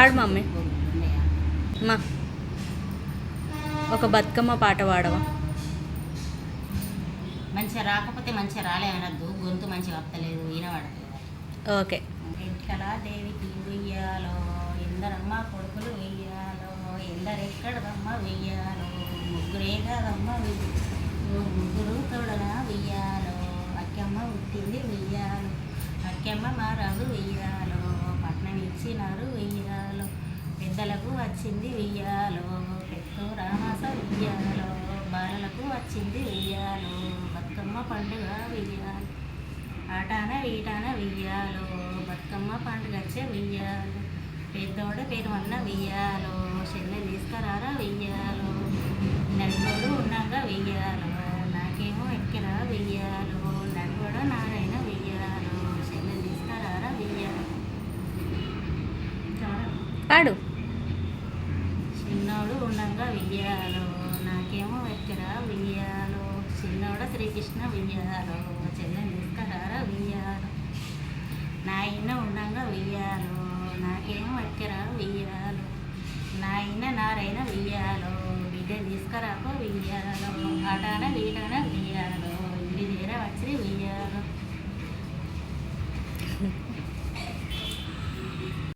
పాడు మమ్మీ. మా ఒక బతుకమ్మ పాట పాడవా? మంచిగా రాకపోతే మంచిగా రాలే అనద్దు, గొంతు మంచిగా వస్తలేదు, వినబడలేదు. ఓకే. ఎంకలా దేవికి వెయ్యాలో, ఎందరమ్మ కొడుకులు వెయ్యాలో, ఎందరెక్కడదమ్మ వెయ్యాలో, ముగ్గురే కాదమ్మ ముగ్గురు తోడన వెయ్యాలో, అక్కమ్మ పుట్టింది వెయ్యాలో, అక్కమ్మ మారాలు వెయ్యాలో, పట్నం ఇచ్చినారు వెయ్యాలో, పెద్దలకు వచ్చింది వెయ్యాలో, పెద్ద రామాస వెయ్యాలో, బాలలకు వచ్చింది వెయ్యాలో, బతుకమ్మ పండుగ వెయ్యాలో, ఆటాన వీటాన వెయ్యాలో, బతుకమ్మ పండుగ వచ్చే వెయ్యాలో, పెద్దోడ పేరు అన్న వెయ్యాలో, చెల్లె తీసుకురారా వెయ్యాలో, నడుగోడు ఉన్నాక వెయ్యాలో, నాకేమో ఎక్కరా వెయ్యాలో, నడుగోడ నారాయణ వెయ్యాలో, చెల్లె తీసుకురారా వెయ్యాలో. పాడు. చిన్నోడు ఉండంగా వెయ్యాలో, నాకేమో ఎక్కరా వెయ్యాలో, చిన్నోడ శ్రీకృష్ణ వెయ్యాలో, చెల్లె తీసుకురారా వెయ్యాలో, నాయన ఉండంగా వెయ్యాలో, నాకేమో ఎక్కరా వెయ్యాలో, నాయన నారాయణ వెయ్యాలో, బిడ్డ తీసుకురాకో వెయ్యాలో, ఆటాన